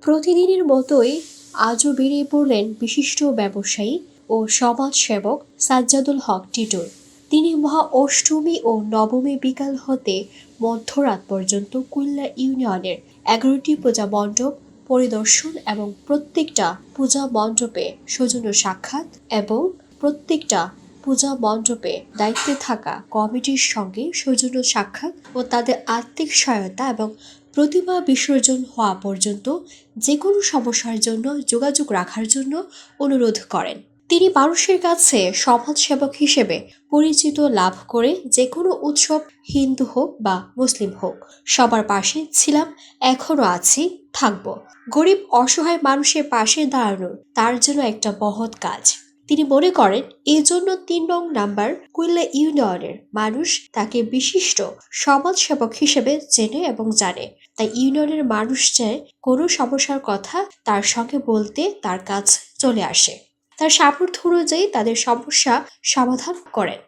প্রতিদিনের মতোই আজও বেরিয়ে পড়লেন বিশিষ্ট ব্যবসায়ী ও সমাজসেবক সাজ্জাদুল হক টিটুল। তিনি মহা অষ্টমী ও নবমী বিকাল হতে মধ্যরাত পর্যন্ত কুমিল্লা ইউনিয়নের ১১টি পূজা মণ্ডপ পরিদর্শন এবং প্রত্যেকটা পূজা মণ্ডপে সৌজন্য সাক্ষাৎ এবং প্রত্যেকটা পূজা মণ্ডপে দায়িত্বে থাকা কমিটির সঙ্গে সৌজন্য সাক্ষাৎ ও তাদের আর্থিক সহায়তা এবং প্রতিমা বিসর্জন হওয়া পর্যন্ত যে কোনো সমস্যার জন্য যোগাযোগ রাখার জন্য অনুরোধ করেন। তিনি মানুষের কাছে সমাজসেবক হিসেবে পরিচিত লাভ করে যে কোনো উৎসব হিন্দু হোক বা মুসলিম হোক সবার পাশে ছিলাম, এখনো আছি, থাকব। গরিব অসহায় মানুষের পাশে দাঁড়ানো তার জন্য একটা মহৎ কাজ। তিনি মনে করেন এই জন্য ৩ নং নাম্বার কুমিল্লা ইউনিয়নের মানুষ তাকে বিশিষ্ট সমাজসেবক হিসেবে চেনে এবং জানে। তাই ইউনিয়নের মানুষ চায় কোনো সমস্যার কথা তার সঙ্গে বলতে তার কাছে চলে আসে, তার সামর্থ্য অনুযায়ী তাদের সমস্যা সমাধান করেন।